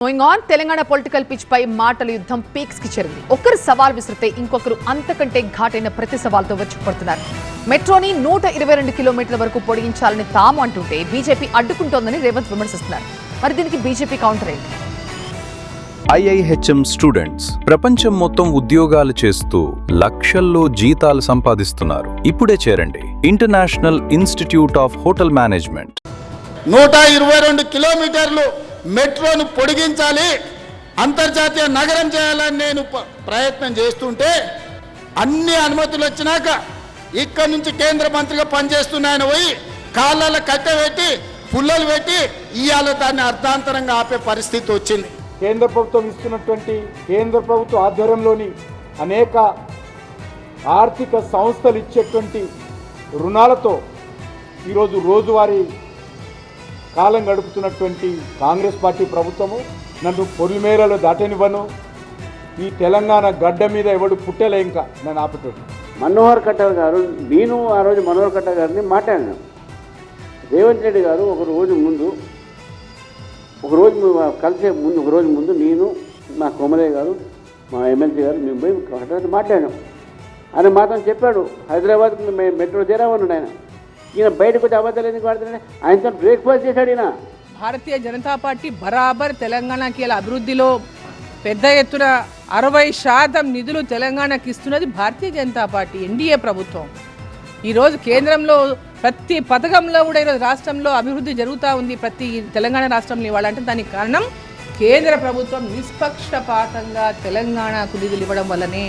Going on, Telangana political pitch పై మాటల యుద్ధం పీక్స్ కి చేరింది. ఒకరు సవాల్ విసిరితే ఇంకొకరు అంతకంటే ఘాటైన ప్రతి సవాల్తో వచ్చి మెట్రోని 122 కిలోమీటర్ల వరకు పొడిగించాలని తాము అంటుంటే బీజేపీ అడ్డుకుంటోందని రేవంత్ విమర్శిస్తున్నారు. మరి దీనికి బీజేపీ కౌంటర్ ఏంటి? IIHM స్టూడెంట్స్ ప్రపంచం మొత్తం ఉద్యోగాలు చేస్తూ లక్షల్లో జీతాలు సంపాదిస్తున్నారు. ఇప్పుడే చేరండి international institute of hotel management. 122 కిలోమీటర్లు మెట్రోను పొడిగించాలి, అంతర్జాతీయ నగరం చేయాలని నేను ప్రయత్నం చేస్తుంటే అన్ని అనుమతులు వచ్చినాక ఇక్కడి నుంచి కేంద్ర మంత్రిగా పనిచేస్తున్న ఆయన పోయి కాళ్ళ కట్టబెట్టి పుల్లలు పెట్టి ఇవాళ దాన్ని అర్ధాంతరంగా ఆపే పరిస్థితి వచ్చింది. కేంద్ర ప్రభుత్వం ఇస్తున్నటువంటి కేంద్ర ప్రభుత్వ ఆధ్వర్యంలోని అనేక ఆర్థిక సంస్థలు ఇచ్చేటువంటి రుణాలతో ఈరోజు రోజువారీ కాలం గడుపుతున్నటువంటి కాంగ్రెస్ పార్టీ ప్రభుత్వము నన్ను పొలిమేరలో దాటనివ్వను, ఈ తెలంగాణ గడ్డ మీద ఎవడు పుట్టలే ఇంకా నన్ను ఆపేటోడు. మనోహర్ కట్టర్ గారు, నేను ఆ రోజు మనోహర్ కట్టర్ గారిని మాట్లాడాను. రేవంత్ రెడ్డి గారు ఒక రోజు ముందు నేను మా కోమలయ్య గారు మా ఎమ్మెల్సీ గారు మేము పోయి కట్టర్ మాట్లాడాం. ఆయన మాత్రం చెప్పాడు హైదరాబాద్కి మెట్రో చేరామన్నాడు. ఆయన ఈయన బయటకు వచ్చి అబద్ధాలు ఎందుకు వాడుతున్నాడు? ఆయనతో బ్రేక్ఫాస్ట్ చేశాడు. ఈయన భారతీయ జనతా పార్టీ బరాబర్ తెలంగాణకి ఇలా అభివృద్ధిలో పెద్ద ఎత్తున 60% నిధులు తెలంగాణకి ఇస్తున్నది భారతీయ జనతా పార్టీ, ఎన్డీఏ ప్రభుత్వం. ఈరోజు కేంద్రంలో ప్రతి పథకంలో కూడా ఈరోజు రాష్ట్రంలో అభివృద్ధి జరుగుతూ ఉంది. ప్రతి తెలంగాణ రాష్ట్రంలో ఇవ్వాలంటే దానికి కారణం కేంద్ర ప్రభుత్వం నిష్పక్షపాతంగా తెలంగాణకు నిధులు ఇవ్వడం వల్లనే.